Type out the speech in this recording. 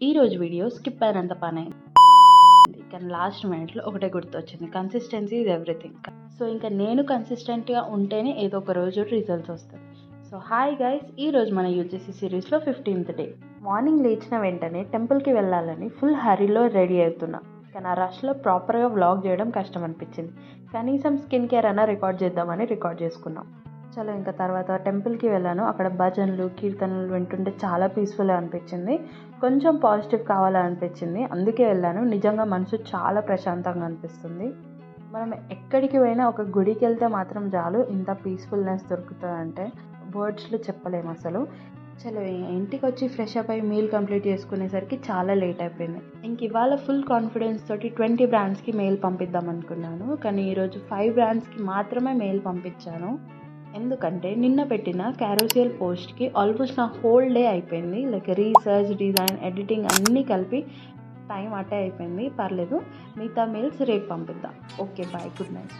ఈరోజు video skip అయినంత పని కానీ లాస్ట్ మినిట్లో ఒకటే గుర్తొచ్చింది, కన్సిస్టెన్సీ ఈజ్ ఎవ్రీథింగ్. సో ఇంకా నేను కన్సిస్టెంట్గా ఉంటేనే ఏదో ఒక రోజు రిజల్ట్స్ వస్తాయి. సో హాయ్ గైస్, ఈరోజు మన యూజీసీ సిరీస్లో 15th డే. మార్నింగ్ లేచిన వెంటనే టెంపుల్కి వెళ్ళాలని ఫుల్ హరీలో రెడీ అవుతున్నా. కానీ ఆ రష్లో ప్రాపర్గా వ్లాగ్ చేయడం కష్టం అనిపించింది. కనీసం స్కిన్ కేర్ అయినా రికార్డ్ చేద్దామని రికార్డ్ చేసుకున్నాం. చలో ఇంకా తర్వాత టెంపుల్కి వెళ్ళాను. అక్కడ భజనలు కీర్తనలు వింటుంటే చాలా పీస్ఫుల్గా అనిపించింది. కొంచెం పాజిటివ్ కావాలనిపించింది, అందుకే వెళ్ళాను. నిజంగా మనసు చాలా ప్రశాంతంగా అనిపిస్తుంది. మనం ఎక్కడికి పోయినా ఒక గుడికి వెళ్తే మాత్రం చాలు ఇంత పీస్ఫుల్నెస్ దొరుకుతుందంటే వర్డ్స్లో చెప్పలేము అసలు. చలో ఇంటికి వచ్చి ఫ్రెష్ అప్ అయ్యి మీల్ కంప్లీట్ చేసుకునేసరికి చాలా లేట్ అయిపోయింది. ఇంక ఇవాళ ఫుల్ కాన్ఫిడెన్స్ తోటి 20 బ్రాండ్స్కి మెయిల్ పంపిద్దాం అనుకున్నాను. కానీ ఈరోజు 5 బ్రాండ్స్కి మాత్రమే మెయిల్ పంపించాను. ఎందుకంటే నిన్న పెట్టిన క్యారోసియల్ పోస్ట్కి ఆల్మోస్ట్ నా హోల్ డే అయిపోయింది. లైక్ రీసెర్చ్, డిజైన్, ఎడిటింగ్ అన్నీ కలిపి టైం అటే అయిపోయింది. పర్లేదు, మిగతా మెయిల్స్ రేపు పంపిద్దాం. Okay bye, good night.